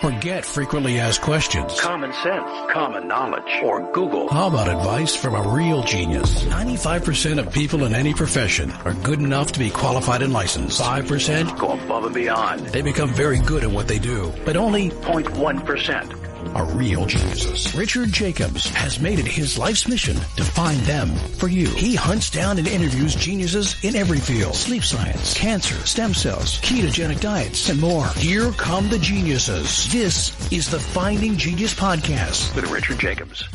Forget frequently asked questions. Common sense, common knowledge, or Google. How about advice from a real genius? 95% of people in any profession are good enough to be qualified and licensed. 5% go above and beyond. They become very good at what they do, but only 0.1% are real geniuses. Richard Jacobs has made it his life's mission to find them for you. He hunts down and interviews geniuses in every field: sleep science, cancer, stem cells, ketogenic diets, and more. Here come the geniuses. This is the Finding Genius Podcast with Richard Jacobs.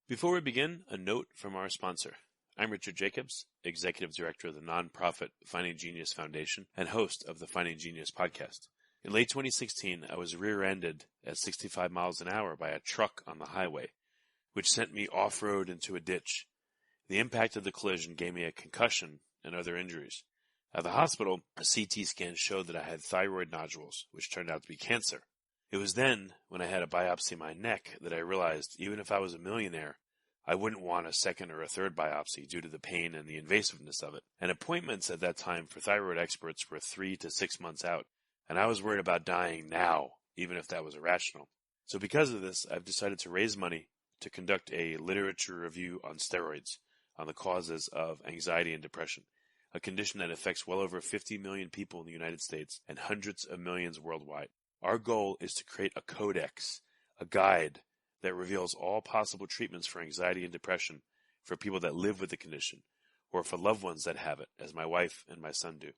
Before we begin, a note from our sponsor. I'm Richard Jacobs, Executive Director of the nonprofit Finding Genius Foundation and host of the Finding Genius Podcast. In late 2016, I was rear-ended at 65 miles an hour by a truck on the highway, which sent me off-road into a ditch. The impact of the collision gave me a concussion and other injuries. At the hospital, a CT scan showed that I had thyroid nodules, which turned out to be cancer. It was then, when I had a biopsy of my neck, that I realized even if I was a millionaire, I wouldn't want a second or a third biopsy due to the pain and the invasiveness of it. And appointments at that time for thyroid experts were 3 to 6 months out. And I was worried about dying now, even if that was irrational. So because of this, I've decided to raise money to conduct a literature review on steroids, on the causes of anxiety and depression, a condition that affects well over 50 million people in the United States and hundreds of millions worldwide. Our goal is to create a codex, a guide that reveals all possible treatments for anxiety and depression for people that live with the condition, or for loved ones that have it, as my wife and my son do.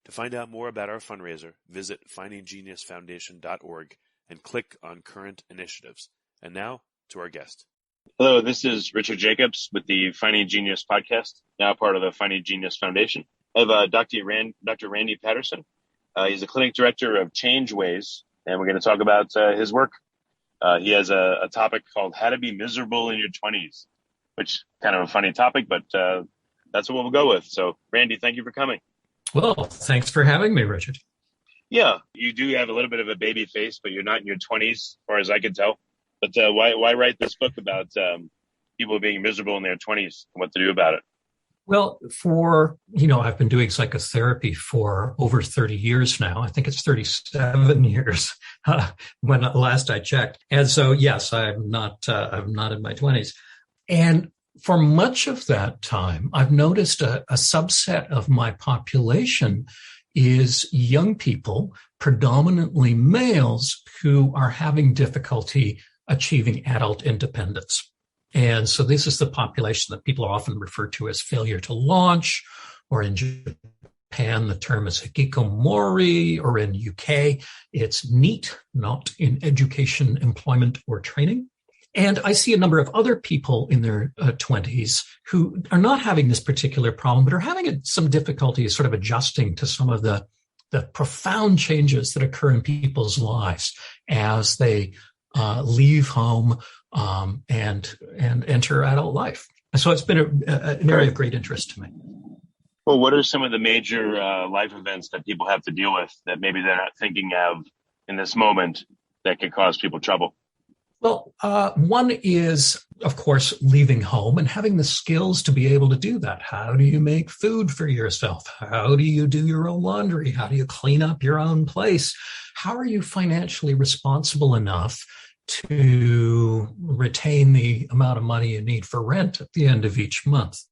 To find out more about our fundraiser, visit findinggeniusfoundation.org and click on Current Initiatives. And now, to our guest. Hello, this is Richard Jacobs with the Finding Genius Podcast, now part of the Finding Genius Foundation. I have Dr. Randy Paterson. He's the clinic director of Changeways, and we're going to talk about his work. He has a topic called How to Be Miserable in Your 20s, which is kind of a funny topic, but that's what we'll go with. So, Randy, thank you for coming. Well, thanks for having me, Richard. Yeah, you do have a little bit of a baby face, but you're not in your 20s, as far as I can tell. But why write this book about people being miserable in their 20s and what to do about it? Well, I've been doing psychotherapy for over 30 years now. I think it's 37 years when last I checked. And so, yes, I'm not in my 20s. And for much of that time, I've noticed a subset of my population is young people, predominantly males, who are having difficulty achieving adult independence. And so this is the population that people often refer to as failure to launch, or in Japan, the term is hikikomori, or in UK, it's NEET, not in education, employment, or training. And I see a number of other people in their 20s who are not having this particular problem, but are having some difficulty sort of adjusting to some of the profound changes that occur in people's lives as they leave home and enter adult life. And so it's been an area of great interest to me. Well, what are some of the major life events that people have to deal with that maybe they're not thinking of in this moment that could cause people trouble? Well, one is, of course, leaving home and having the skills to be able to do that. How do you make food for yourself? How do you do your own laundry? How do you clean up your own place? How are you financially responsible enough to retain the amount of money you need for rent at the end of each month?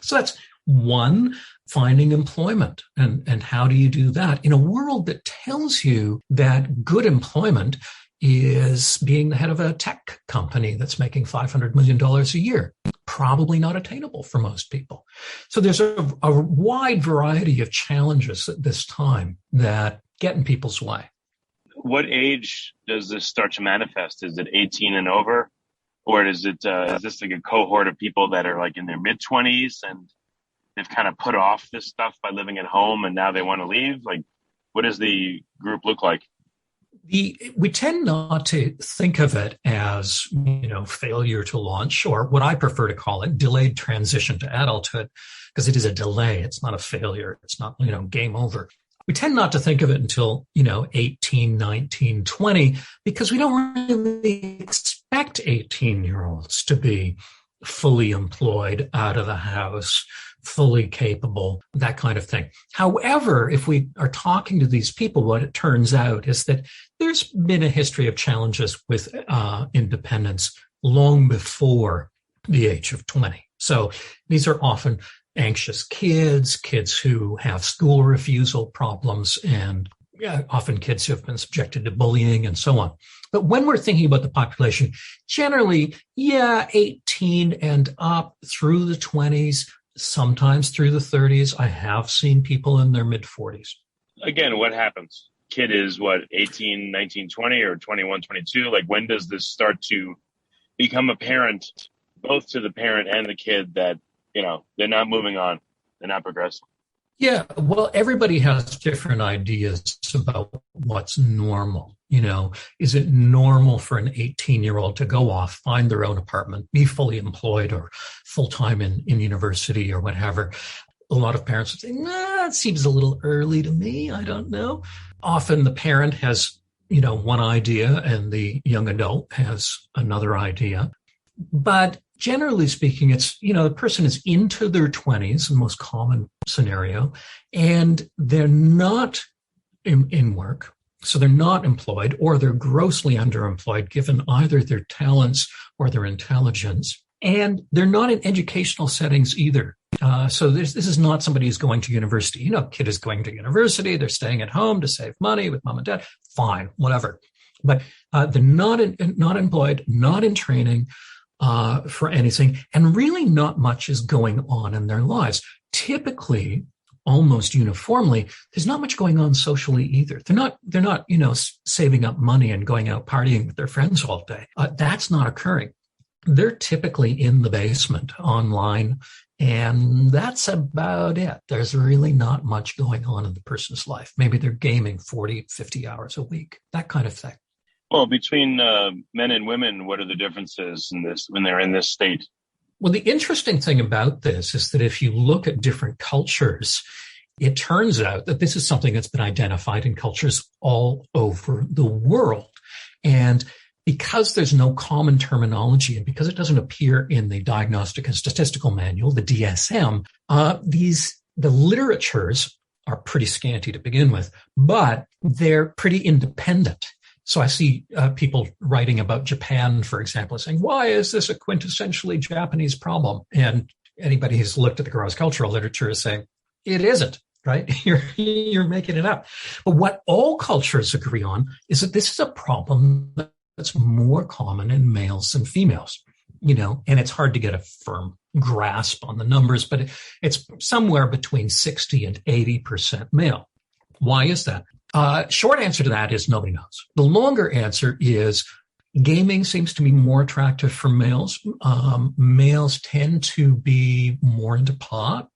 So that's one, finding employment. And how do you do that in a world that tells you that good employment is being the head of a tech company that's making $500 million a year? Probably not attainable for most people. So there's a wide variety of challenges at this time that get in people's way. What age does this start to manifest? Is it 18 and over? Or is this like a cohort of people that are like in their mid-20s and they've kind of put off this stuff by living at home and now they want to leave? Like, what does the group look like? We tend not to think of it as, failure to launch, or what I prefer to call it, delayed transition to adulthood, because it is a delay. It's not a failure. It's not, game over. We tend not to think of it until, 18, 19, 20, because we don't really expect 18-year-olds to be fully employed, out of the house, fully capable, that kind of thing. However, if we are talking to these people, what it turns out is that there's been a history of challenges with independence long before the age of 20. So these are often anxious kids who have school refusal problems, and often kids who have been subjected to bullying and so on. But when we're thinking about the population, generally, 18 and up through the 20s, sometimes through the 30s. I have seen people in their mid-40s. Again, what happens? Kid is 18, 19, 20 or 21, 22? Like, when does this start to become apparent, both to the parent and the kid, that, they're not moving on, they're not progressing? Yeah, well, everybody has different ideas about what's normal. Is it normal for an 18-year-old to go off, find their own apartment, be fully employed or full-time in university or whatever? A lot of parents would say, it seems a little early to me. I don't know. Often the parent has, one idea and the young adult has another idea. But generally speaking, it's, the person is into their 20s, the most common scenario, and they're not in work. So they're not employed, or they're grossly underemployed given either their talents or their intelligence. And they're not in educational settings either. So this is not somebody who's going to university. Kid is going to university. They're staying at home to save money with mom and dad. Fine, whatever. But they're not employed, not in training for anything. And really not much is going on in their lives. Typically, almost uniformly, there's not much going on socially either. They're not, saving up money and going out partying with their friends all day. That's not occurring. They're typically in the basement online, and that's about it. There's really not much going on in the person's life. Maybe they're gaming 40, 50 hours a week, that kind of thing. Well, between men and women, what are the differences in this when they're in this state? Well, the interesting thing about this is that if you look at different cultures, it turns out that this is something that's been identified in cultures all over the world. And because there's no common terminology and because it doesn't appear in the Diagnostic and Statistical Manual, the DSM, the literatures are pretty scanty to begin with, but they're pretty independent. So I see people writing about Japan, for example, saying, why is this a quintessentially Japanese problem? And anybody who's looked at the cross-cultural literature is saying, it isn't, right? You're making it up. But what all cultures agree on is that this is a problem that's more common in males than females, and it's hard to get a firm grasp on the numbers, but it's somewhere between 60 and 80% male. Why is that? Short answer to that is nobody knows. The longer answer is gaming seems to be more attractive for males. Males tend to be more into pot,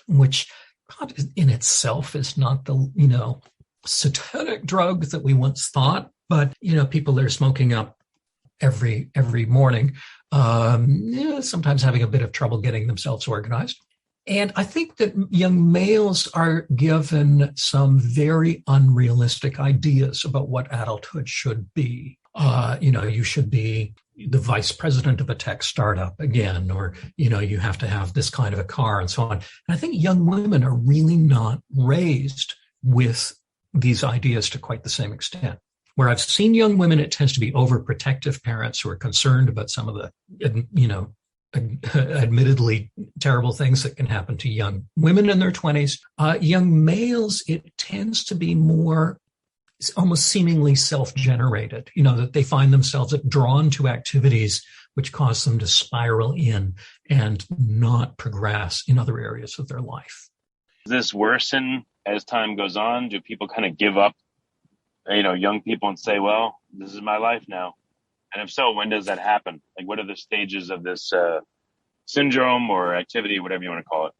which pot in itself is not the, satanic drug that we once thought. But, people that are smoking up every morning, sometimes having a bit of trouble getting themselves organized. And I think that young males are given some very unrealistic ideas about what adulthood should be. You should be the vice president of a tech startup again, or, you have to have this kind of a car and so on. And I think young women are really not raised with these ideas to quite the same extent. Where I've seen young women, it tends to be overprotective parents who are concerned about some of the, admittedly terrible things that can happen to young women in their 20s. Young males, it tends to be more almost seemingly self-generated, that they find themselves drawn to activities which cause them to spiral in and not progress in other areas of their life. Does this worsen as time goes on? Do people kind of give up, young people and say, well, this is my life now? And if so, when does that happen? Like, what are the stages of this syndrome or activity, whatever you want to call it?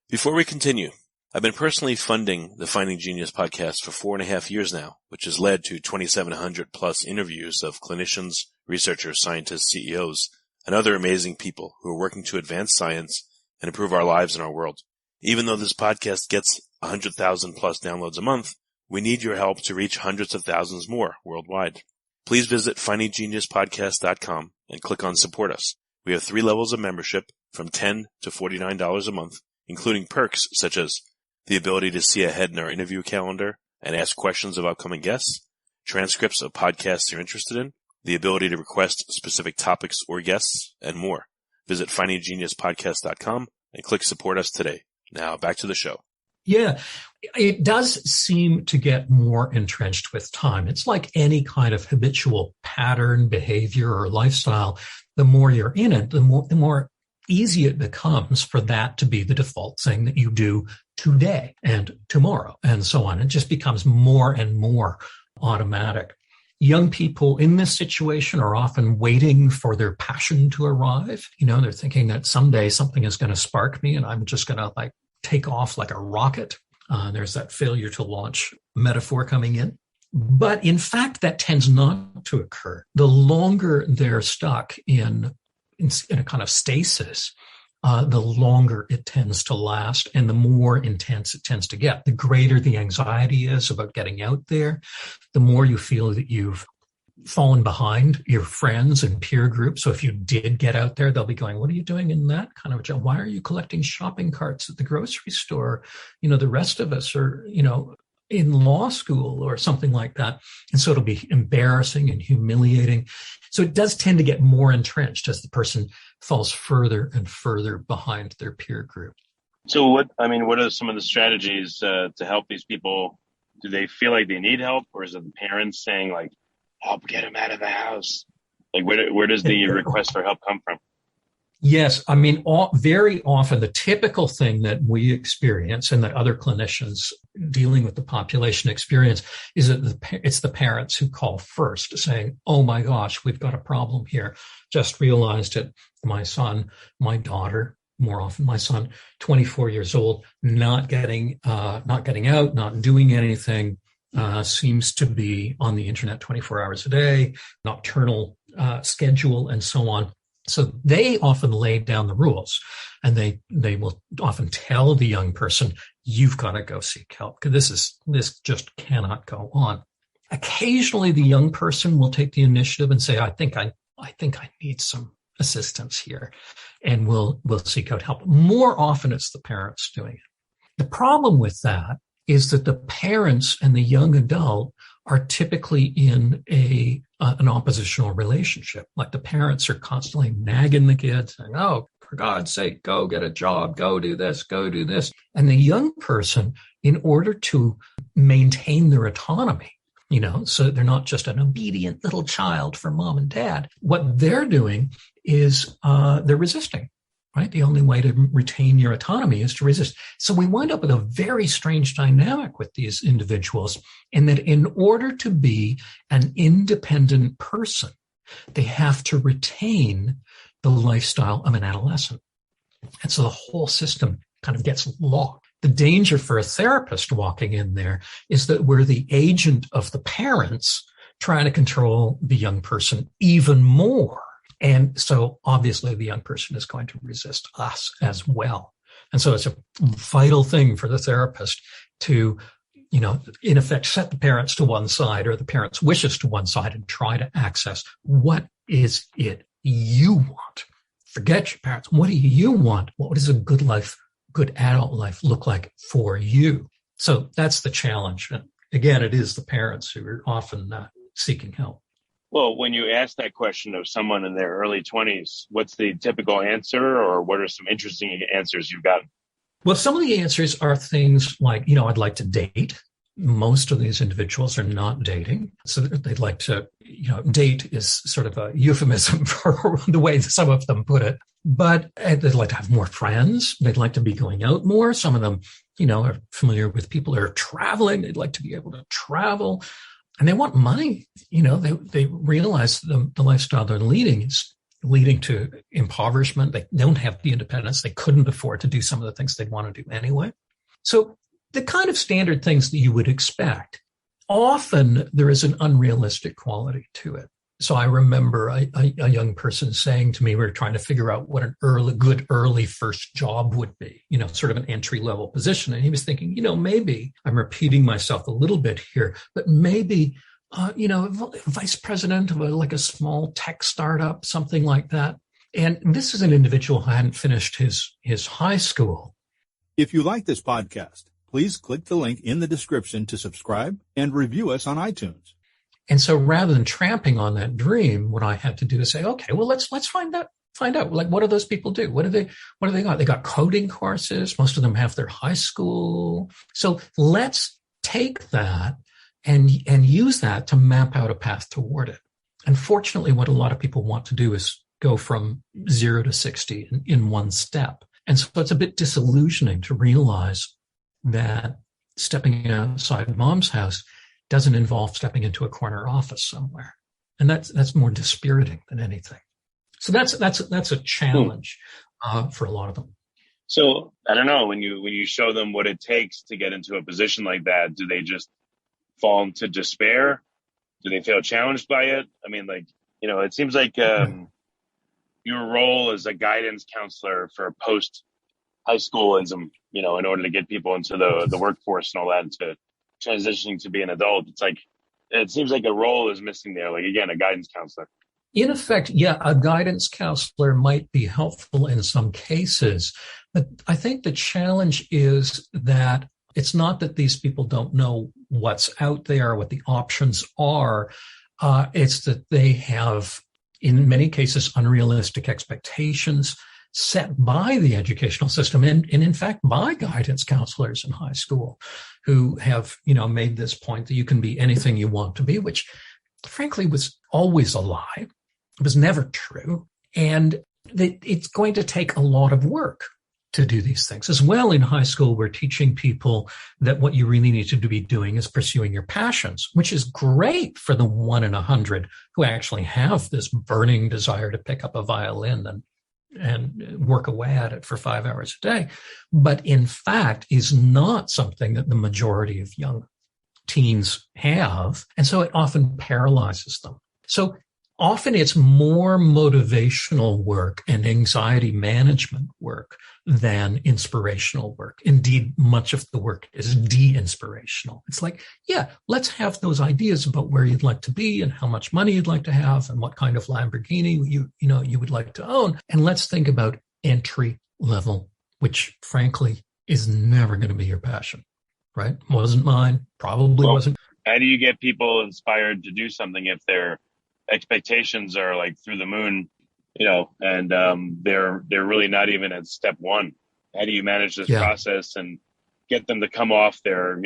Before we continue, I've been personally funding the Finding Genius podcast for 4.5 years now, which has led to 2,700 plus interviews of clinicians, researchers, scientists, CEOs, and other amazing people who are working to advance science and improve our lives and our world. Even though this podcast gets 100,000 plus downloads a month, we need your help to reach hundreds of thousands more worldwide. Please visit findinggeniuspodcast.com and click on Support Us. We have 3 levels of membership from $10 to $49 a month, including perks such as the ability to see ahead in our interview calendar and ask questions of upcoming guests, transcripts of podcasts you're interested in, the ability to request specific topics or guests, and more. Visit findinggeniuspodcast.com and click support us today. Now back to the show. Yeah, it does seem to get more entrenched with time. It's like any kind of habitual pattern, behavior, or lifestyle. The more you're in it, the more easy it becomes for that to be the default thing that you do today and tomorrow and so on. It just becomes more and more automatic. Young people in this situation are often waiting for their passion to arrive. They're thinking that someday something is going to spark me and I'm just going to take off like a rocket. There's that failure to launch metaphor coming in. But in fact, that tends not to occur. The longer they're stuck in a kind of stasis, the longer it tends to last and the more intense it tends to get. The greater the anxiety is about getting out there, the more you feel that you've fallen behind your friends and peer groups. So if you did get out there, they'll be going, what are you doing in that kind of a job? Why are you collecting shopping carts at the grocery store? The rest of us are, in law school or something like that. And so it'll be embarrassing and humiliating. So it does tend to get more entrenched as the person falls further and further behind their peer group. So what are some of the strategies to help these people? Do they feel like they need help, or is it the parents saying help get them out of the house? Where does the request for help come from? Yes. Very often the typical thing that we experience and that other clinicians dealing with the population experience is that it's the parents who call first saying, oh my gosh, we've got a problem here. Just realized it. My son, my daughter, more often my son, 24 years old, not getting out, not doing anything, seems to be on the internet 24 hours a day, nocturnal schedule and so on. So they often lay down the rules, and they will often tell the young person, you've got to go seek help because this just cannot go on. Occasionally the young person will take the initiative and say, I think I need some assistance here, and we'll seek out help. More often it's the parents doing it. The problem with that is that the parents and the young adult are typically in an oppositional relationship. Like the parents are constantly nagging the kids, saying, oh, for God's sake, go get a job, go do this, go do this. And the young person, in order to maintain their autonomy, so they're not just an obedient little child for mom and dad, what they're doing is they're resisting. Right? The only way to retain your autonomy is to resist. So we wind up with a very strange dynamic with these individuals, in that in order to be an independent person, they have to retain the lifestyle of an adolescent. And so the whole system kind of gets locked. The danger for a therapist walking in there is that we're the agent of the parents trying to control the young person even more. And so obviously the young person is going to resist us as well. And so it's a vital thing for the therapist to, in effect, set the parents to one side, or the parents' wishes to one side, and try to access what is it you want. Forget your parents. What do you want? What does a good life, good adult life look like for you? So that's the challenge. And again, it is the parents who are often seeking help. Well, when you ask that question of someone in their early 20s, what's the typical answer, or what are some interesting answers you've gotten? Well, some of the answers are things like, I'd like to date. Most of these individuals are not dating. So they'd like to, date is sort of a euphemism for the way some of them put it. But they'd like to have more friends. They'd like to be going out more. Some of them, are familiar with people who are traveling. They'd like to be able to travel. And they want money. They realize the lifestyle they're leading is leading to impoverishment. They don't have the independence. They couldn't afford to do some of the things they'd want to do anyway. So the kind of standard things that you would expect, often there is an unrealistic quality to it. So I remember a young person saying to me, we were trying to figure out what an good early first job would be, sort of an entry level position. And he was thinking, maybe I'm repeating myself a little bit here, but maybe, vice president of a small tech startup, something like that. And this is an individual who hadn't finished his high school. If you like this podcast, please click the link in the description to subscribe and review us on iTunes. And so rather than tramping on that dream, what I had to do is say, okay, well, let's find out, like, what do those people do? What do they got? They got coding courses. Most of them have their high school. So let's take that and use that to map out a path toward it. Unfortunately, what a lot of people want to do is go from 0 to 60 in one step. And so it's a bit disillusioning to realize that stepping outside mom's house doesn't involve stepping into a corner office somewhere. And that's more dispiriting than anything. So that's a challenge for a lot of them. So I don't know, when you show them what it takes to get into a position like that, do they just fall into despair? Do they feel challenged by it? I mean, like, it seems like your role as a guidance counselor for post-high schoolism, in order to get people into the workforce and all that, into transitioning to be an adult. It's like, it seems like a role is missing there. Like, again, a guidance counselor. In effect, yeah, a guidance counselor might be helpful in some cases. But I think the challenge is that it's not that these people don't know what's out there, what the options are. It's that they have, in many cases, unrealistic expectations set by the educational system and in fact, by guidance counselors in high school who have, made this point that you can be anything you want to be, which frankly was always a lie. It was never true. And it's going to take a lot of work to do these things. As well, in high school, we're teaching people that what you really need to be doing is pursuing your passions, which is great for the 1 in 100 who actually have this burning desire to pick up a violin and work away at it for 5 hours a day. But in fact, is not something that the majority of young teens have. And so it often paralyzes them. So often it's more motivational work and anxiety management work than inspirational work. Indeed, much of the work is de-inspirational. It's like, yeah, let's have those ideas about where you'd like to be and how much money you'd like to have and what kind of Lamborghini you would like to own. And let's think about entry level, which frankly is never going to be your passion, right? Wasn't mine, probably wasn't. How do you get people inspired to do something if their expectations are like through the moon, and they're really not even at step one? How do you manage this process and get them to come off their,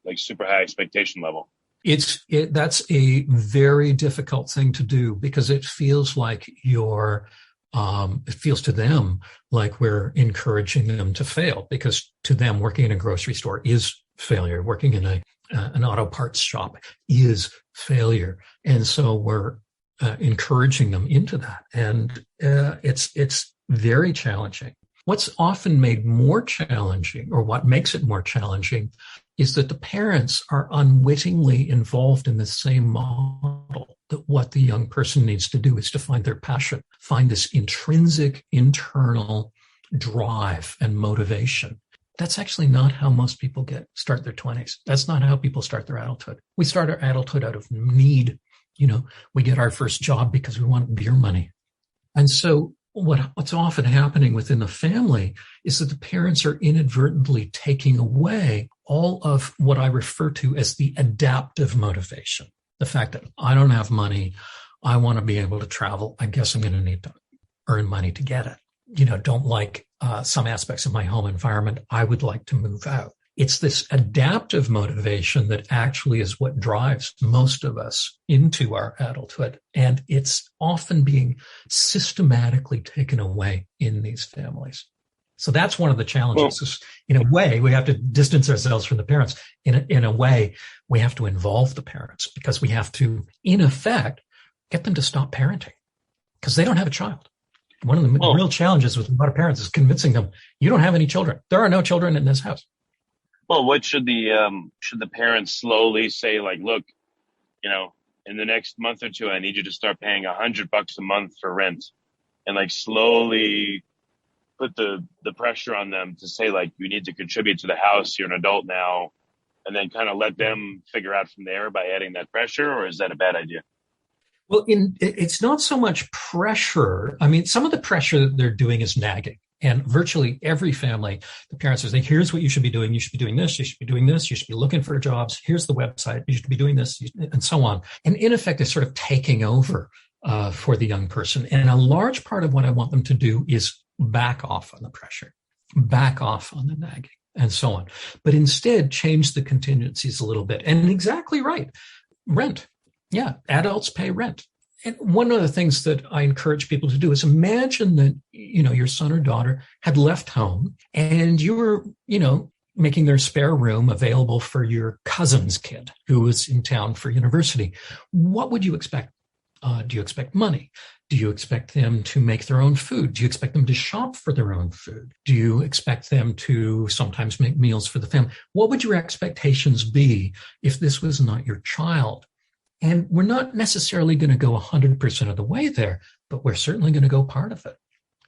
like super high expectation level? That's a very difficult thing to do because it feels like it feels to them like we're encouraging them to fail, because to them, working in a grocery store is failure. Working in an auto parts shop is failure. And so we're encouraging them into that. And it's very challenging. What's often made more challenging, or what makes it more challenging, is that the parents are unwittingly involved in the same model, that what the young person needs to do is to find their passion, find this intrinsic internal drive and motivation. That's actually not how most people start their 20s. That's not how people start their adulthood. We start our adulthood out of need. We get our first job because we want beer money. And so what's often happening within the family is that the parents are inadvertently taking away all of what I refer to as the adaptive motivation. The fact that I don't have money, I want to be able to travel. I guess I'm going to need to earn money to get it. Don't like some aspects of my home environment. I would like to move out. It's this adaptive motivation that actually is what drives most of us into our adulthood. And it's often being systematically taken away in these families. So that's one of the challenges. In a way, we have to distance ourselves from the parents. In a way, we have to involve the parents, because we have to, in effect, get them to stop parenting because they don't have a child. One of the real challenges with a lot of parents is convincing them, you don't have any children. There are no children in this house. Well, what should the parents slowly say, like, look, in the next month or two, I need you to start paying $100 a month for rent, and like slowly put the pressure on them to say, like, you need to contribute to the house. You're an adult now, and then kind of let them figure out from there by adding that pressure, or is that a bad idea? Well, it's not so much pressure. I mean, some of the pressure that they're doing is nagging. And virtually every family, the parents are saying, here's what you should be doing. You should be doing this. You should be doing this. You should be looking for jobs. Here's the website. You should be doing this, and so on. And in effect, it's sort of taking over for the young person. And a large part of what I want them to do is back off on the pressure, back off on the nagging, and so on. But instead, change the contingencies a little bit. And exactly right. Rent. Yeah, adults pay rent. And one of the things that I encourage people to do is imagine that, your son or daughter had left home and you were, making their spare room available for your cousin's kid who was in town for university. What would you expect? Do you expect money? Do you expect them to make their own food? Do you expect them to shop for their own food? Do you expect them to sometimes make meals for the family? What would your expectations be if this was not your child? And we're not necessarily going to go 100% of the way there, but we're certainly going to go part of it.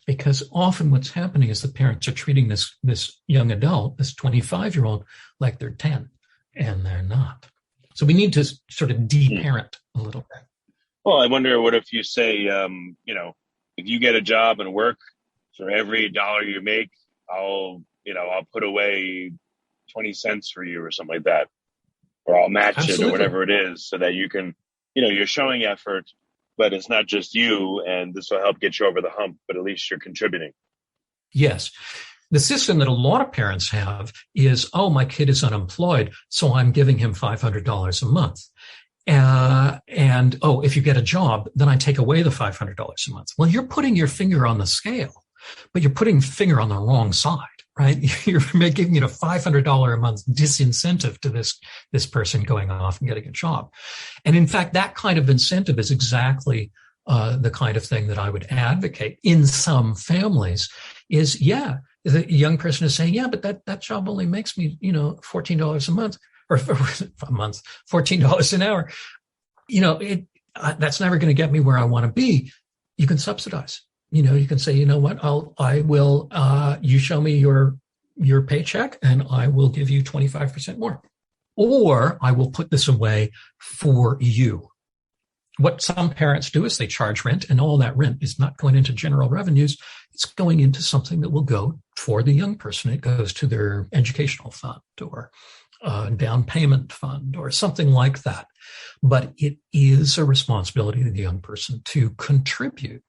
Because often what's happening is the parents are treating this young adult, this 25-year-old, like they're 10, and they're not. So we need to sort of de-parent a little bit. Well, I wonder, what if you say, if you get a job and work, for every dollar you make, I'll put away 20 cents for you or something like that. Or I'll match Absolutely. It or whatever it is, so that you can, you're showing effort, but it's not just you, and this will help get you over the hump, but at least you're contributing. Yes. The system that a lot of parents have is, my kid is unemployed, so I'm giving him $500 a month. If you get a job, then I take away the $500 a month. Well, you're putting your finger on the scale, but you're putting finger on the wrong side, right? You're giving it a $500 a month disincentive to this person going off and getting a job. And in fact, that kind of incentive is exactly the kind of thing that I would advocate in some families is, the young person is saying, but that job only makes me, $14 a month. Or a month, $14 an hour. That's never going to get me where I want to be. You can subsidize. You can say, I will. You show me your paycheck, and I will give you 25% more, or I will put this away for you. What some parents do is they charge rent, and all that rent is not going into general revenues. It's going into something that will go for the young person. It goes to their educational fund or down payment fund or something like that. But it is a responsibility of the young person to contribute,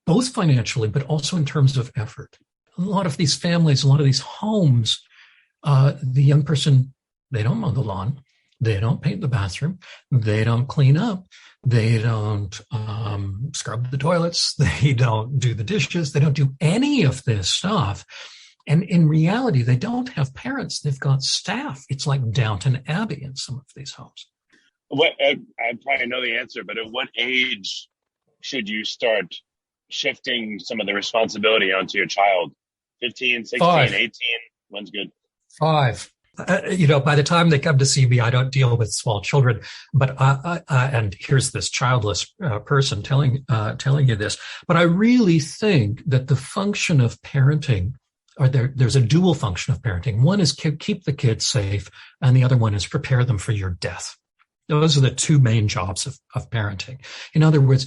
both financially, but also in terms of effort. A lot of these families, a lot of these homes, the young person, they don't mow the lawn, they don't paint the bathroom, they don't clean up, they don't scrub the toilets, they don't do the dishes, they don't do any of this stuff. And in reality, they don't have parents. They've got staff. It's like Downton Abbey in some of these homes. I probably know the answer, but at what age should you start shifting some of the responsibility onto your child? 15, 16, 5. 18? When's good? 5. By the time they come to see me, I don't deal with small children. But and here's this childless person telling you this. But I really think that the function of parenting, or there's a dual function of parenting. One is keep the kids safe, and the other one is prepare them for your death. Those are the two main jobs of parenting. In other words,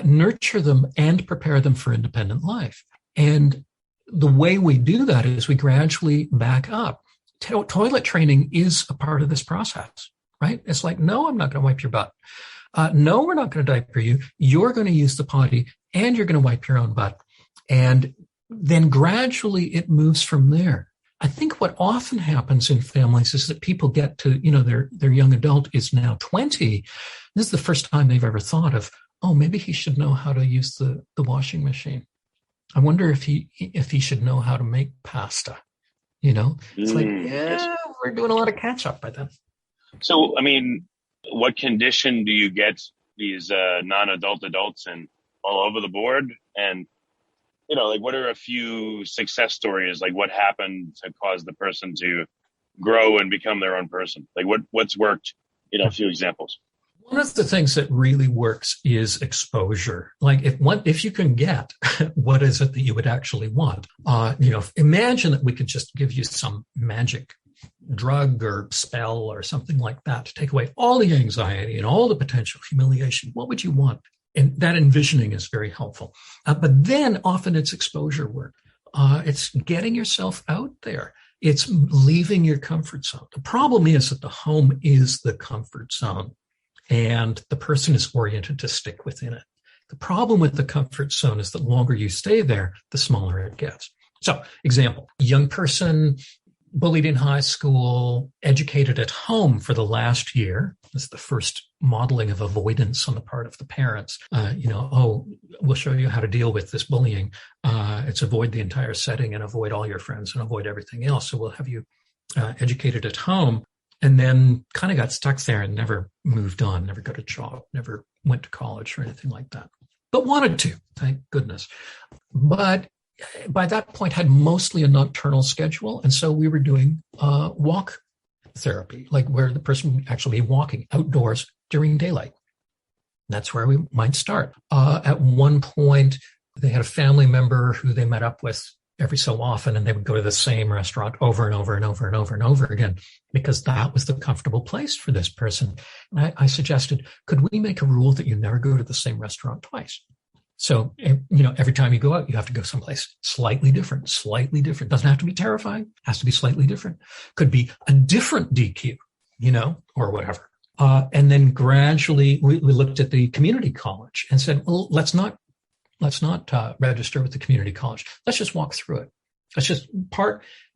nurture them and prepare them for independent life. And the way we do that is we gradually back up. Toilet training is a part of this process, right? It's like, no, I'm not going to wipe your butt. No, we're not going to diaper you. You're going to use the potty, and you're going to wipe your own butt. And then gradually it moves from there. I think what often happens in families is that people get to, their young adult is now 20. This is the first time they've ever thought of, maybe he should know how to use the washing machine. I wonder if he should know how to make pasta. It's like, we're doing a lot of catch up by then. So, what condition do you get these non-adult adults in all over the board? And what are a few success stories? Like, what happened to cause the person to grow and become their own person? Like, what's worked? A few examples. One of the things that really works is exposure. Like, if you can get what is it that you would actually want? Imagine that we could just give you some magic drug or spell or something like that to take away all the anxiety and all the potential humiliation. What would you want? And that envisioning is very helpful. But then often it's exposure work. It's getting yourself out there. It's leaving your comfort zone. The problem is that the home is the comfort zone, and the person is oriented to stick within it. The problem with the comfort zone is that the longer you stay there, the smaller it gets. So, example, young person bullied in high school, educated at home for the last year. This is the first modeling of avoidance on the part of the parents. We'll show you how to deal with this bullying. It's avoid the entire setting and avoid all your friends and avoid everything else. So we'll have you educated at home, and then kind of got stuck there and never moved on, never got a job, never went to college or anything like that. But wanted to, thank goodness. But by that point had mostly a nocturnal schedule. And so we were doing walk therapy, like where the person would actually be walking outdoors during daylight. That's where we might start. At one point, they had a family member who they met up with every so often, and they would go to the same restaurant over and over and over and over and over again, because that was the comfortable place for this person. And I suggested, could we make a rule that you never go to the same restaurant twice? So, every time you go out, you have to go someplace slightly different. Doesn't have to be terrifying, has to be slightly different. Could be a different DQ, or whatever. And then gradually we looked at the community college and said, well, let's not register with the community college. Let's just walk through it. Let's just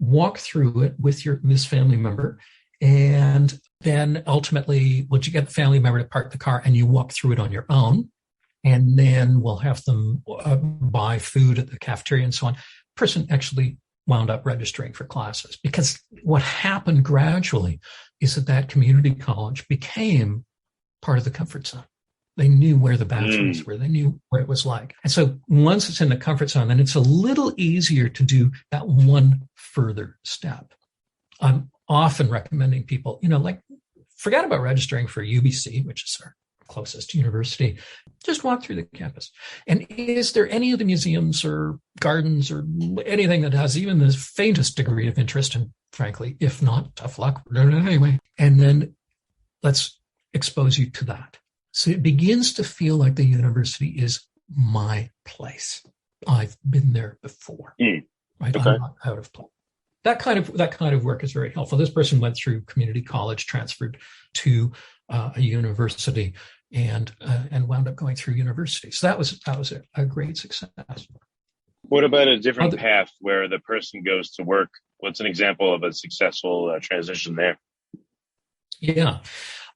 walk through it with this family member. And then ultimately, would you get the family member to park the car and you walk through it on your own? And then we'll have them buy food at the cafeteria and so on. Person actually wound up registering for classes, because what happened gradually is that community college became part of the comfort zone. They knew where the bathrooms were. They knew what it was like. And so once it's in the comfort zone, then it's a little easier to do that one further step. I'm often recommending people, forget about registering for UBC, which is our closest university. Just walk through the campus. And is there any of the museums or gardens or anything that has even the faintest degree of interest? And frankly, if not, tough luck, we're doing it anyway. And then let's expose you to that. So it begins to feel like the university is my place. I've been there before. Right? Okay. I'm not out of place. That kind of work is very helpful. This person went through community college, transferred to a university, and wound up going through university. So that was a great success. What about a different path where the person goes to work? What's an example of a successful transition there? Yeah.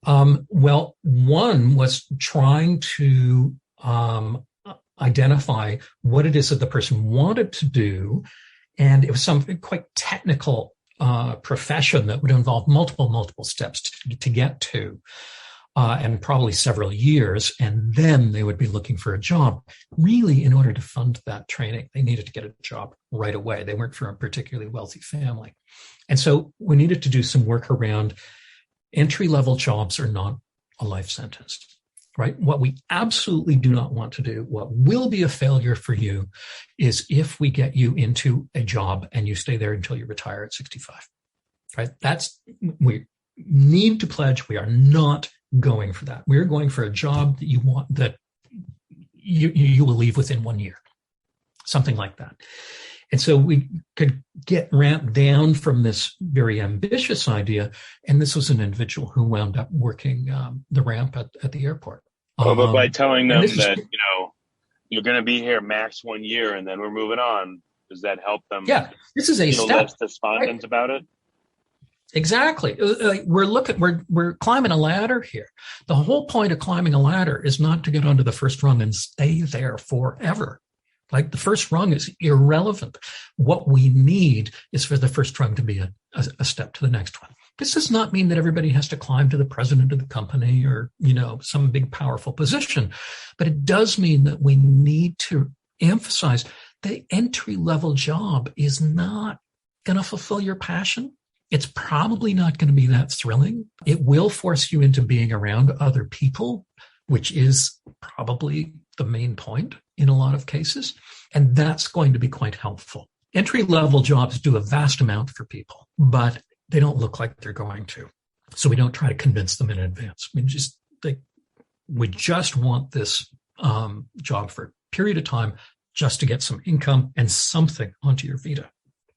Well, one was trying to identify what it is that the person wanted to do. And it was some quite technical profession that would involve multiple steps to get to, and probably several years. And then they would be looking for a job. Really, in order to fund that training, they needed to get a job right away. They weren't from a particularly wealthy family. And so we needed to do some work around entry-level jobs are not a life sentence. Right? What we absolutely do not want to do, what will be a failure for you, is if we get you into a job and you stay there until you retire at 65. Right? We need to pledge we are not going for that. We're going for a job that you want, that you will leave within 1 year. Something like that. And so we could get ramped down from this very ambitious idea. And this was an individual who wound up working the ramp at the airport. But by telling them that, you're going to be here max 1 year and then we're moving on, does that help them? Yeah, this is a step. Less despondent about it? Exactly. We're climbing a ladder here. The whole point of climbing a ladder is not to get onto the first rung and stay there forever. Like, the first rung is irrelevant. What we need is for the first rung to be a step to the next one. This does not mean that everybody has to climb to the president of the company or, some big powerful position, but it does mean that we need to emphasize the entry-level job is not going to fulfill your passion. It's probably not going to be that thrilling. It will force you into being around other people, which is probably the main point in a lot of cases. And that's going to be quite helpful. Entry-level jobs do a vast amount for people, but they don't look like they're going to. So we don't try to convince them in advance. We just want this job for a period of time, just to get some income and something onto your Vita.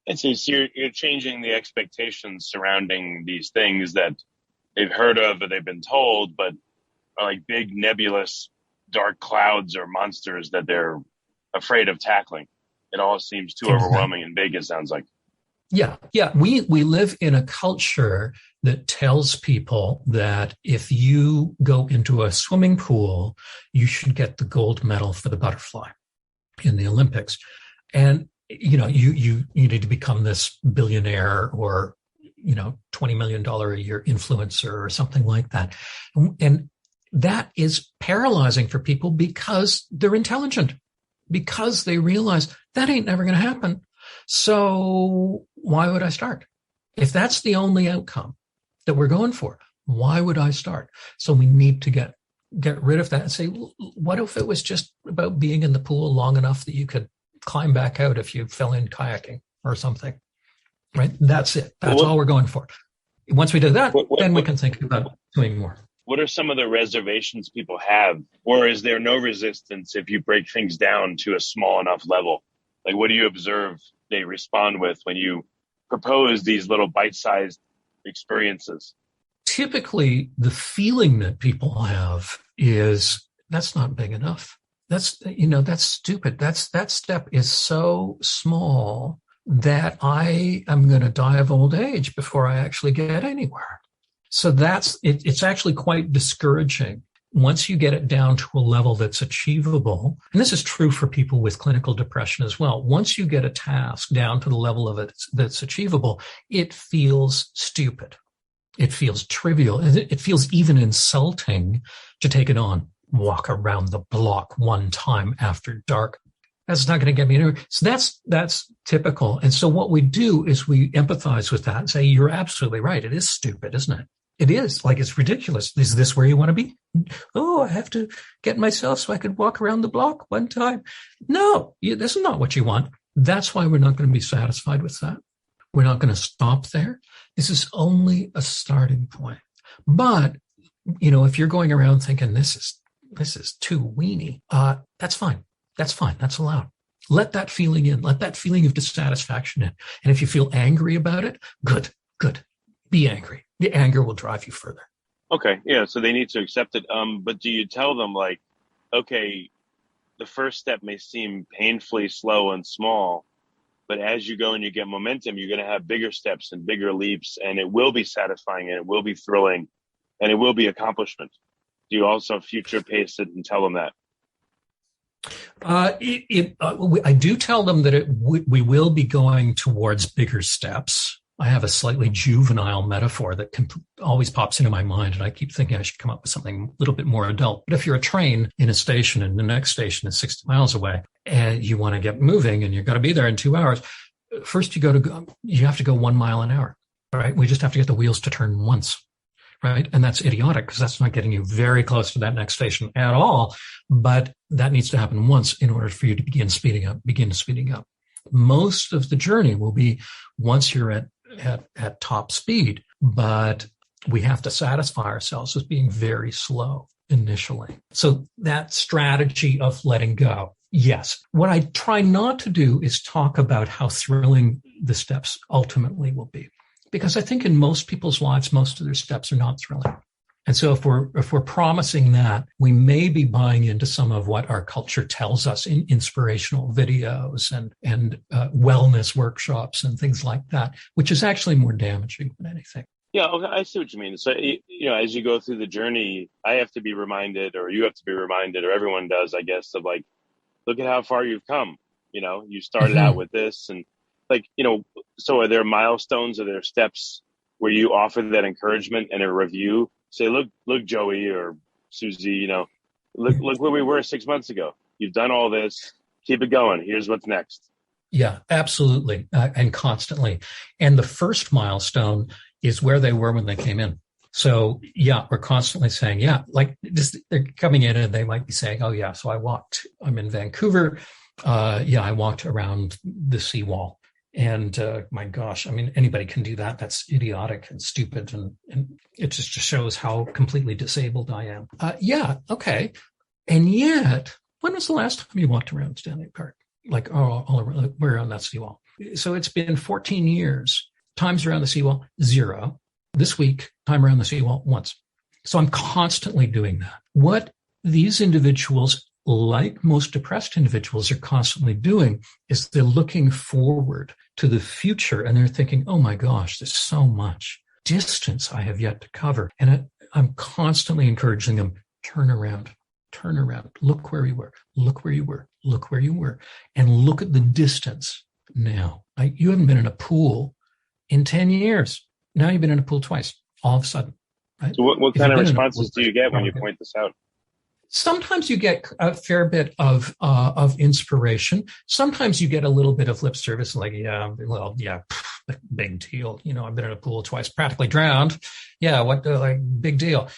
And so you're changing the expectations surrounding these things that they've heard of or they've been told, but are like big nebulous dark clouds or monsters that they're afraid of tackling. It all seems too overwhelming and big, it sounds like. Yeah. We live in a culture that tells people that if you go into a swimming pool, you should get the gold medal for the butterfly in the Olympics. And, you need to become this billionaire or, $20 million a year influencer or something like that. And that is paralyzing for people because they're intelligent, because they realize that ain't never going to happen. So why would I start? If that's the only outcome that we're going for, why would I start? So we need to get rid of that and say, what if it was just about being in the pool long enough that you could climb back out if you fell in kayaking or something, right? That's it. That's all we're going for. Once we do that, then we can think about doing more. What are some of the reservations people have? Or is there no resistance if you break things down to a small enough level? Like, what do you observe they respond with when you propose these little bite-sized experiences? Typically, the feeling that people have is, that's not big enough. That's stupid. That step is so small that I am going to die of old age before I actually get anywhere. So it's actually quite discouraging once you get it down to a level that's achievable. And this is true for people with clinical depression as well. Once you get a task down to the level of it that's achievable, it feels stupid. It feels trivial. It feels even insulting to take it on. Walk around the block one time after dark. That's not going to get me anywhere. So that's typical. And so what we do is we empathize with that and say, you're absolutely right. It is stupid, isn't it? It is. Like, it's ridiculous. Is this where you want to be? Oh, I have to get myself so I could walk around the block one time. No, this is not what you want. That's why we're not going to be satisfied with that. We're not going to stop there. This is only a starting point. But, if you're going around thinking this is too weenie, that's fine. That's fine. That's allowed. Let that feeling in. Let that feeling of dissatisfaction in. And if you feel angry about it, good. Be angry. The anger will drive you further. Okay. Yeah. So they need to accept it. But do you tell them, like, okay, the first step may seem painfully slow and small, but as you go and you get momentum, you're going to have bigger steps and bigger leaps, and it will be satisfying and it will be thrilling and it will be accomplishment. Do you also future pace it and tell them that? I do tell them that we will be going towards bigger steps. I have a slightly juvenile metaphor that always pops into my mind, and I keep thinking I should come up with something a little bit more adult. But if you're a train in a station and the next station is 60 miles away and you want to get moving and you've got to be there in 2 hours, first you have to go 1 mile an hour, right? We just have to get the wheels to turn once, right? And that's idiotic because that's not getting you very close to that next station at all. But that needs to happen once in order for you to begin speeding up. Most of the journey will be once you're at top speed, but we have to satisfy ourselves as being very slow initially. So that strategy of letting go. Yes. What I try not to do is talk about how thrilling the steps ultimately will be, because I think in most people's lives, most of their steps are not thrilling. And so if we're promising that, we may be buying into some of what our culture tells us in inspirational videos and wellness workshops and things like that, which is actually more damaging than anything. Yeah, okay, I see what you mean. So, as you go through the journey, I have to be reminded, or you have to be reminded, or everyone does, I guess, of like, look at how far you've come. You started out with this, and so are there milestones, are there steps where you offer that encouragement and a review? Say, look, Joey or Susie, look where we were 6 months ago. You've done all this. Keep it going. Here's what's next. Yeah, absolutely. And constantly. And the first milestone is where they were when they came in. So yeah, we're constantly saying, they're coming in and they might be saying, oh yeah, so I'm in Vancouver. I walked around the seawall. And my gosh, I mean, anybody can do that. That's idiotic and stupid. And it just shows how completely disabled I am. Okay. And yet, when was the last time you walked around Stanley Park? like, oh, all around, we're on that seawall. So it's been 14 years. Times around the seawall, 0. This week, time around the seawall, once. So I'm constantly doing that. What these individuals, like most depressed individuals, are constantly doing is they're looking forward to the future and they're thinking, oh my gosh, there's so much distance I have yet to cover. And I'm constantly encouraging them, turn around, look where you were, look where you were, look where you were, and look at the distance now. You haven't been in a pool in 10 years. Now you've been in a pool twice, all of a sudden. Right? So what kind of responses do you get when you point this out? Sometimes you get a fair bit of inspiration. Sometimes you get a little bit of lip service, like, big deal. I've been in a pool twice, practically drowned. Yeah, big deal.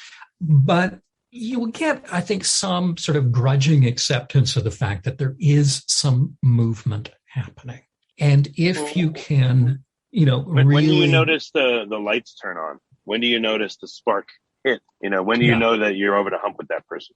But you will get, I think, some sort of grudging acceptance of the fact that there is some movement happening. And if you can, when really... do you notice the lights turn on? When do you notice the spark hit? When do you know that you're over the hump with that person?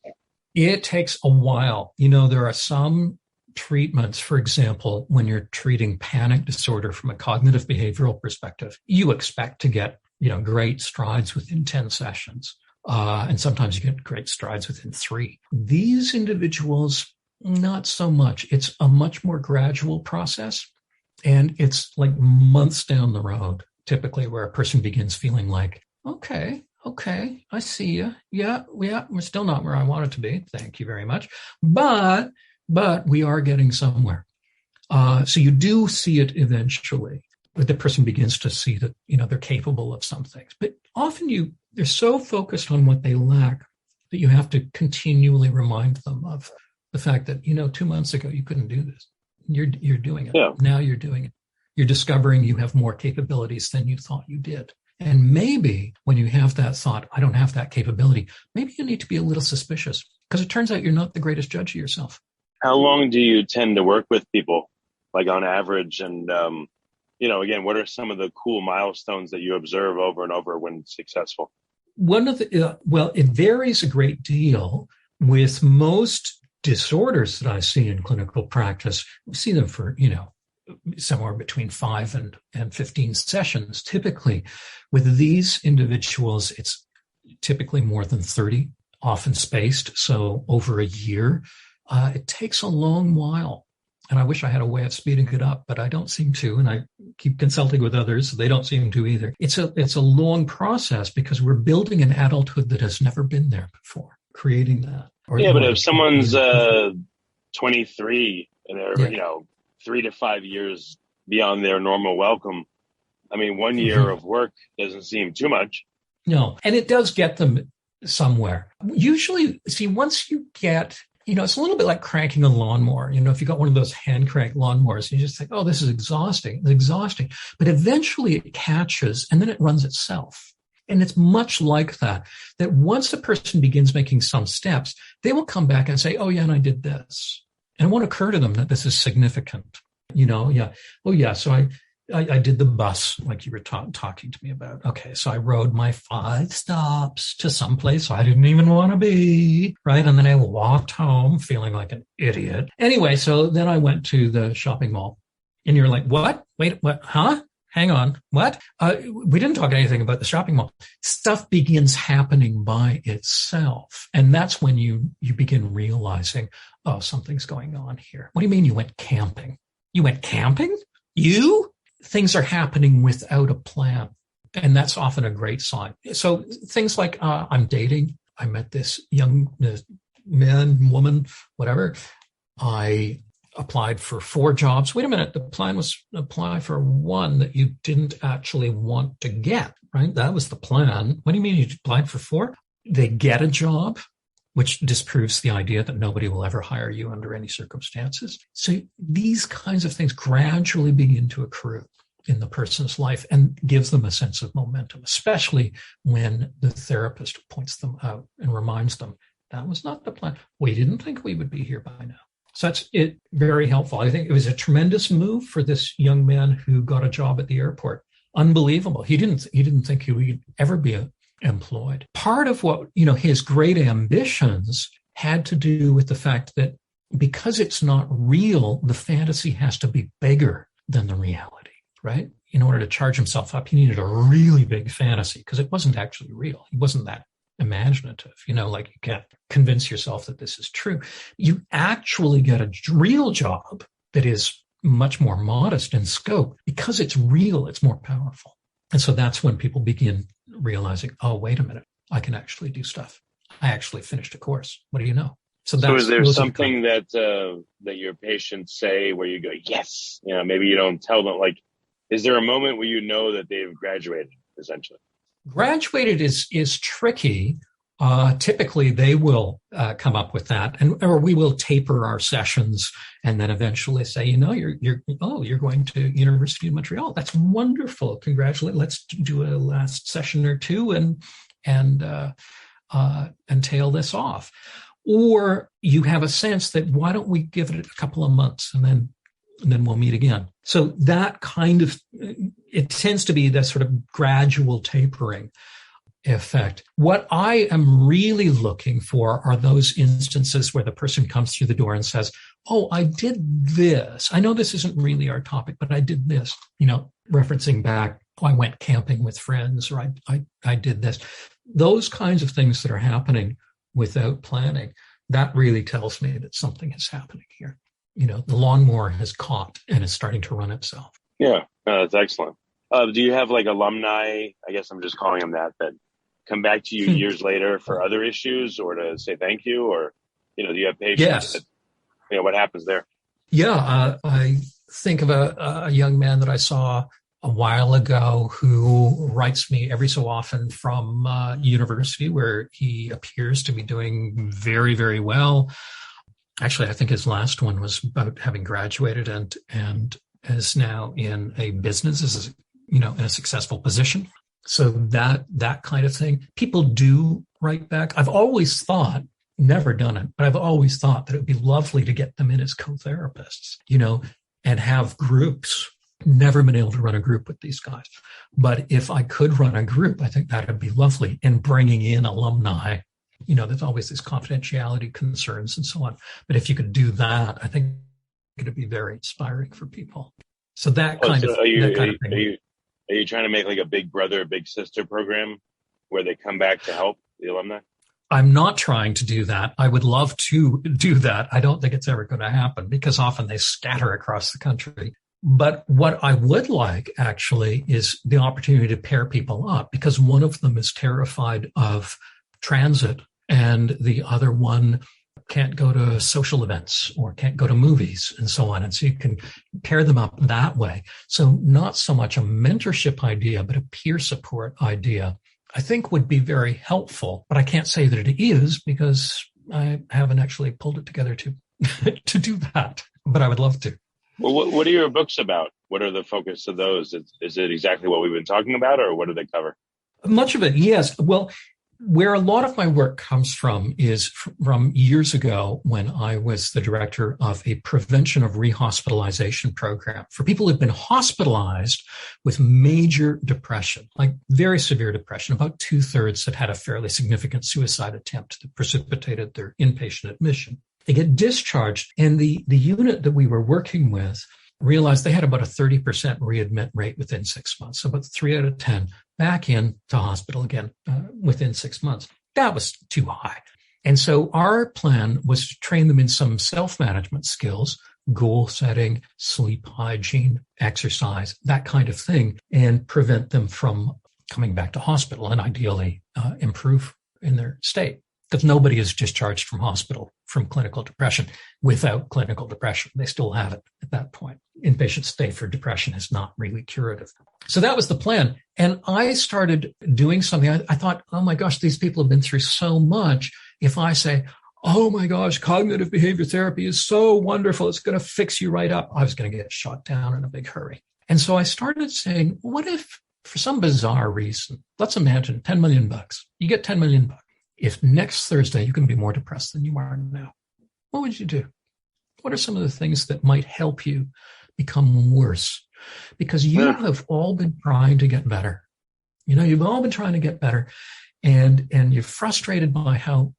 It takes a while. There are some treatments, for example, when you're treating panic disorder from a cognitive behavioral perspective, you expect to get, great strides within 10 sessions. And sometimes you get great strides within 3. These individuals, not so much. It's a much more gradual process. And it's like months down the road, typically, where a person begins feeling like, okay, I see you. Yeah, we're still not where I wanted to be. Thank you very much. But we are getting somewhere. So you do see it eventually. But the person begins to see that, they're capable of some things. But often they're so focused on what they lack that you have to continually remind them of the fact that, 2 months ago, you couldn't do this. You're doing it. Yeah. Now you're doing it. You're discovering you have more capabilities than you thought you did. And maybe when you have that thought, I don't have that capability, maybe you need to be a little suspicious because it turns out you're not the greatest judge of yourself. How long do you tend to work with people, like on average? And, again, what are some of the cool milestones that you observe over and over when successful? One of the, it varies a great deal. With most disorders that I see in clinical practice, we see them for, somewhere between 5 and 15 sessions. Typically, with these individuals, it's typically more than 30, often spaced, so over a year. It takes a long while, and I wish I had a way of speeding it up, but I don't seem to, and I keep consulting with others, so they don't seem to either. It's a long process because we're building an adulthood that has never been there before, creating that. But if someone's 23 and they're, 3 to 5 years beyond their normal welcome, 1 year of work doesn't seem too much. No, and it does get them somewhere. Usually, once you get, it's a little bit like cranking a lawnmower. If you got one of those hand crank lawnmowers, you just think, oh, this is exhausting. It's exhausting. But eventually it catches and then it runs itself. And it's much like that once a person begins making some steps, they will come back and say, oh, yeah, and I did this. And it won't occur to them that this is significant. Oh, yeah, so I did the bus like you were talking to me about. Okay, so I rode my 5 stops to someplace I didn't even want to be, right? And then I walked home feeling like an idiot. Anyway, so then I went to the shopping mall. And you're like, what? Wait, what? Huh? Hang on. What? We didn't talk anything about the shopping mall. Stuff begins happening by itself. And that's when you begin realizing, oh, something's going on here. What do you mean you went camping? You went camping? Things are happening without a plan. And that's often a great sign. So things like I'm dating. I met this young man, woman, whatever. I applied for 4 jobs. Wait a minute. The plan was apply for one that you didn't actually want to get, right? That was the plan. What do you mean you applied for 4? They get a job, which disproves the idea that nobody will ever hire you under any circumstances. So these kinds of things gradually begin to accrue in the person's life and gives them a sense of momentum, especially when the therapist points them out and reminds them, that was not the plan. We didn't think we would be here by now. So that's it. Very helpful. I think it was a tremendous move for this young man who got a job at the airport. Unbelievable. He didn't think he would ever be employed. Part of what, his great ambitions had to do with the fact that because it's not real, the fantasy has to be bigger than the reality, right? In order to charge himself up, he needed a really big fantasy because it wasn't actually real. He wasn't that imaginative, like you can't convince yourself that this is true. You actually get a real job that is much more modest in scope because it's real, it's more powerful. And so that's when people begin realizing, oh, wait a minute, I can actually do stuff. I actually finished a course. What do you know? So is there something that your patients say where you go, yes, maybe you don't tell them, like, is there a moment where you know that they've graduated, essentially? Graduated is tricky. Typically, they will come up with that, or we will taper our sessions, and then eventually say, you're going to University of Montreal. That's wonderful. Congratulations. Let's do a last session or two and tail this off. Or you have a sense that why don't we give it a couple of months and then we'll meet again. So that kind of, it tends to be that sort of gradual tapering effect. What I am really looking for are those instances where the person comes through the door and says, oh, I did this. I know this isn't really our topic, but I did this, referencing back, I went camping with friends, or I did this. Those kinds of things that are happening without planning, that really tells me that something is happening here. The lawnmower has caught and is starting to run itself. Yeah, that's excellent. Do you have like alumni, I guess I'm just calling them that come back to you years later for other issues or to say thank you? Or, do you have patients? Yes. What happens there? Yeah, I think of a young man that I saw a while ago who writes me every so often from university where he appears to be doing very, very well. Actually, I think his last one was about having graduated and is now in a business, in a successful position. So that kind of thing. People do write back. I've always thought, never done it, but I've always thought that it would be lovely to get them in as co-therapists, and have groups. Never been able to run a group with these guys. But if I could run a group, I think that would be lovely. And bringing in alumni, there's always these confidentiality concerns and so on. But if you could do that, I think it would be very inspiring for people. So that kind of thing. Are you trying to make like a big brother, big sister program where they come back to help the alumni? I'm not trying to do that. I would love to do that. I don't think it's ever going to happen because often they scatter across the country. But what I would like actually is the opportunity to pair people up because one of them is terrified of transit and the other one can't go to social events or can't go to movies and so on. And so you can pair them up that way. So not so much a mentorship idea, but a peer support idea, I think would be very helpful. But I can't say that it is because I haven't actually pulled it together to do that. But I would love to. Well, what are your books about? What are the focus of those? Is it exactly what we've been talking about, or what do they cover? Much of it, yes. Well, where a lot of my work comes from is from years ago when I was the director of a prevention of rehospitalization program for people who've been hospitalized with major depression, like very severe depression, about 2/3 that had a fairly significant suicide attempt that precipitated their inpatient admission. They get discharged, and the unit that we were working with realized they had about a 30% readmit rate within 6 months. So about 3 out of 10 back into hospital again within 6 months. That was too high. And so our plan was to train them in some self-management skills, goal setting, sleep hygiene, exercise, that kind of thing, and prevent them from coming back to hospital and ideally improve in their state. Because nobody is discharged from hospital from clinical depression without clinical depression. They still have it at that point. Inpatient stay for depression is not really curative. So that was the plan. And I started doing something. I thought, oh my gosh, these people have been through so much. If I say, oh my gosh, cognitive behavior therapy is so wonderful, it's going to fix you right up, I was going to get shot down in a big hurry. And so I started saying, what if for some bizarre reason, let's imagine $10 million. You get $10 million. If next Thursday you're going to be more depressed than you are now, what would you do? What are some of the things that might help you become worse? Because you have all been trying to get better. You've all been trying to get better, and you're frustrated by how,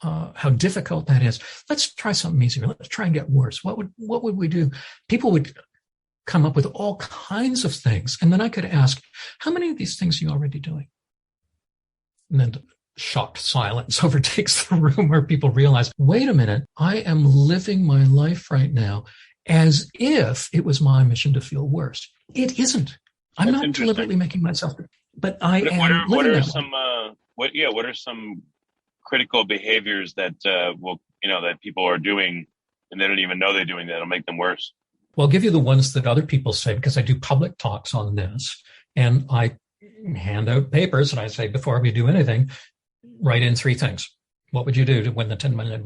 how difficult that is. Let's try something easier. Let's try and get worse. What would we do? People would come up with all kinds of things. And then I could ask, how many of these things are you already doing? And then shocked silence overtakes the room where people realize, wait a minute, I am living my life right now as if it was my mission to feel worse. It isn't. I'm That's not deliberately making myself, but I am. What are some critical behaviors that that people are doing and they don't even know they're doing that'll make them worse? Well, I'll give you the ones that other people say, because I do public talks on this, and I hand out papers and I say, before we do anything, write in 3 things. What would you do to win the $10 million?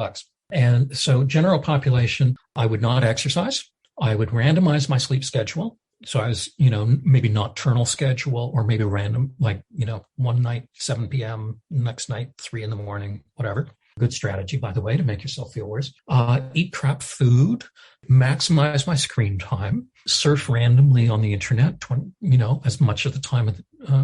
And so general population, I would not exercise. I would randomize my sleep schedule. So I was, maybe nocturnal schedule, or maybe random, like, one night, 7 p.m., next night, 3 a.m, whatever. Good strategy, by the way, to make yourself feel worse. Eat crap food, maximize my screen time, surf randomly on the internet, as much of the time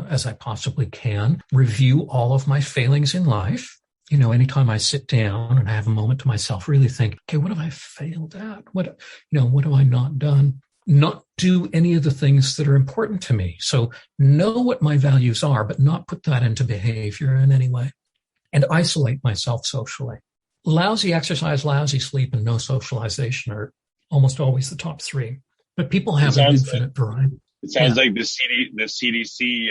as I possibly can, review all of my failings in life. Anytime I sit down and I have a moment to myself, really think, okay, what have I failed at? What have I not done? Not do any of the things that are important to me. So know what my values are, but not put that into behavior in any way. And isolate myself socially. Lousy exercise, lousy sleep, and no socialization are almost always the top 3. But people have an infinite variety. It sounds like the CDC,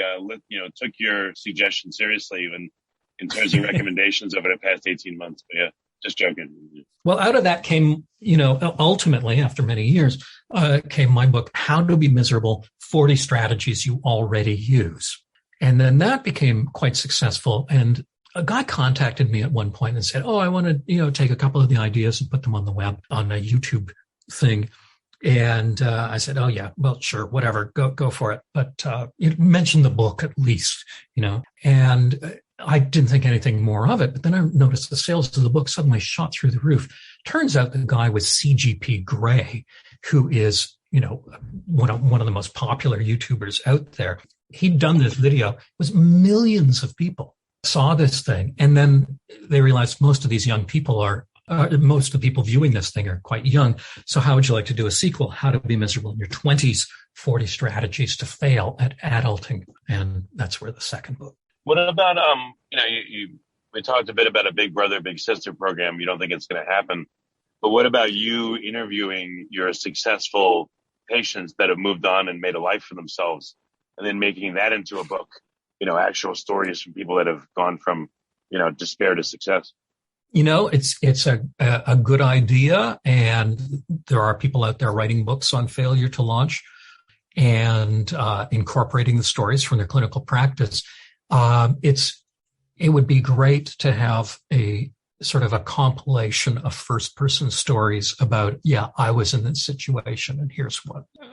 took your suggestion seriously in terms of recommendations over the past 18 months. But yeah, just joking. Well, out of that came, ultimately, after many years, came my book, How to Be Miserable, 40 Strategies You Already Use. And then that became quite successful. And a guy contacted me at one point and said, I want to, take a couple of the ideas and put them on the web, on a YouTube thing. And I said, oh, yeah, well, sure, whatever, go for it. But mention the book at least, and I didn't think anything more of it. But then I noticed the sales of the book suddenly shot through the roof. Turns out the guy was CGP Grey, who is, one of the most popular YouTubers out there. He'd done this video. It was millions of people saw this thing. And then they realized most of these young people most of the people viewing this thing are quite young. So how would you like to do a sequel? How to Be Miserable in Your 20s, 40 Strategies to Fail at Adulting. And that's where the second book. What about, we talked a bit about a big brother, big sister program. You don't think it's going to happen. But what about you interviewing your successful patients that have moved on and made a life for themselves and then making that into a book? Actual stories from people that have gone from, despair to success. It's a good idea. And there are people out there writing books on failure to launch and incorporating the stories from their clinical practice. It would be great to have a sort of a compilation of first person stories about, I was in this situation and here's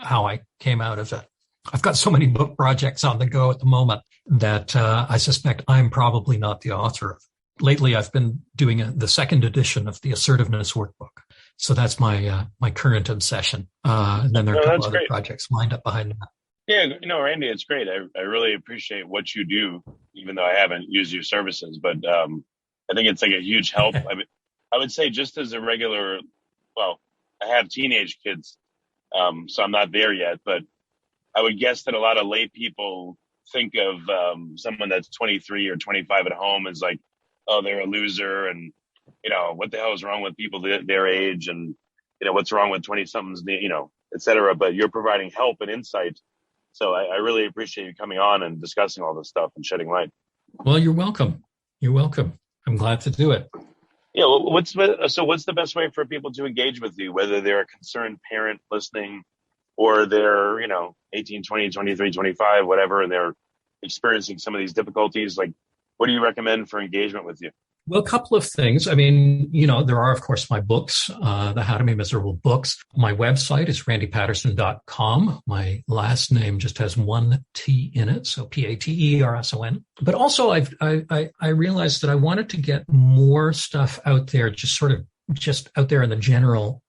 how I came out of it. I've got so many book projects on the go at the moment that I suspect I'm probably not the author of. Lately, I've been doing the second edition of the Assertiveness Workbook. So that's my current obsession. And then there are a couple other projects lined up behind that. Yeah, Randy, it's great. I really appreciate what you do, even though I haven't used your services. But I think it's like a huge help. I would say just as a regular, I have teenage kids, so I'm not there yet. But I would guess that a lot of lay people think of someone that's 23 or 25 at home as like, oh, they're a loser, and what the hell is wrong with people their age, and what's wrong with 20-somethings, et cetera. But you're providing help and insight, so I really appreciate you coming on and discussing all this stuff and shedding light. Well, you're welcome. You're welcome. I'm glad to do it. Yeah. Well, what's the best way for people to engage with you, whether they're a concerned parent listening, or they're 18, 20, 23, 25, whatever, and they're experiencing some of these difficulties? Like, what do you recommend for engagement with you? Well, a couple of things. I mean, there are, of course, my books, the How to Be Miserable books. My website is randypaterson.com. My last name just has one T in it, so Paterson. But also, I realized that I wanted to get more stuff out there, just out there in the general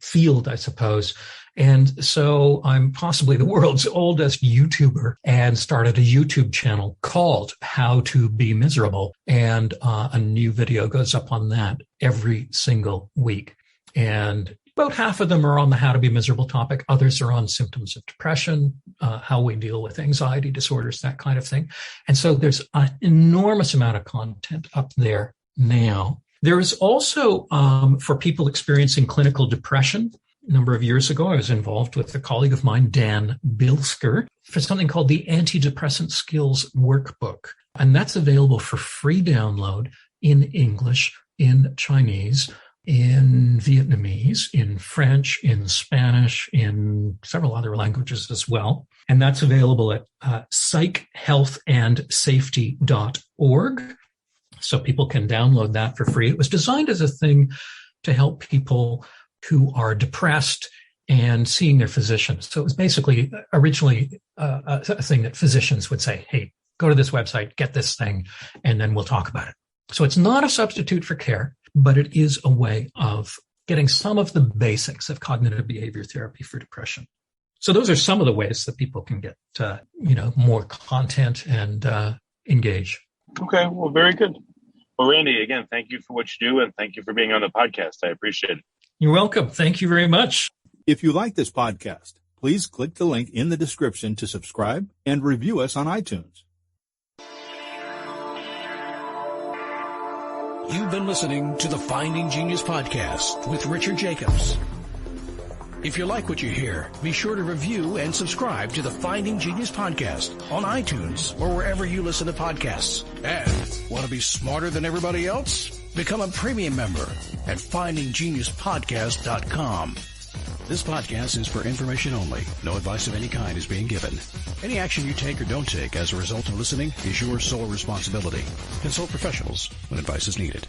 field, I suppose. And so I'm possibly the world's oldest YouTuber and started a YouTube channel called How to Be Miserable. And a new video goes up on that every single week. And about half of them are on the how to be miserable topic. Others are on symptoms of depression, how we deal with anxiety disorders, that kind of thing. And so there's an enormous amount of content up there now. There is also, for people experiencing clinical depression, a number of years ago, I was involved with a colleague of mine, Dan Bilsker, for something called the Antidepressant Skills Workbook. And that's available for free download in English, in Chinese, in Vietnamese, in French, in Spanish, in several other languages as well. And that's available at psychealthandsafety.org. So people can download that for free. It was designed as a thing to help people who are depressed and seeing their physicians. So it was basically originally a thing that physicians would say, hey, go to this website, get this thing, and then we'll talk about it. So it's not a substitute for care, but it is a way of getting some of the basics of cognitive behavior therapy for depression. So those are some of the ways that people can get, more content and engage. Okay, well, very good. Well, Randy, again, thank you for what you do, and thank you for being on the podcast. I appreciate it. You're welcome. Thank you very much. If you like this podcast, please click the link in the description to subscribe and review us on iTunes. You've been listening to the Finding Genius podcast with Richard Jacobs. If you like what you hear, be sure to review and subscribe to the Finding Genius podcast on iTunes or wherever you listen to podcasts. And want to be smarter than everybody else? Become a premium member at findinggeniuspodcast.com. This podcast is for information only. No advice of any kind is being given. Any action you take or don't take as a result of listening is your sole responsibility. Consult professionals when advice is needed.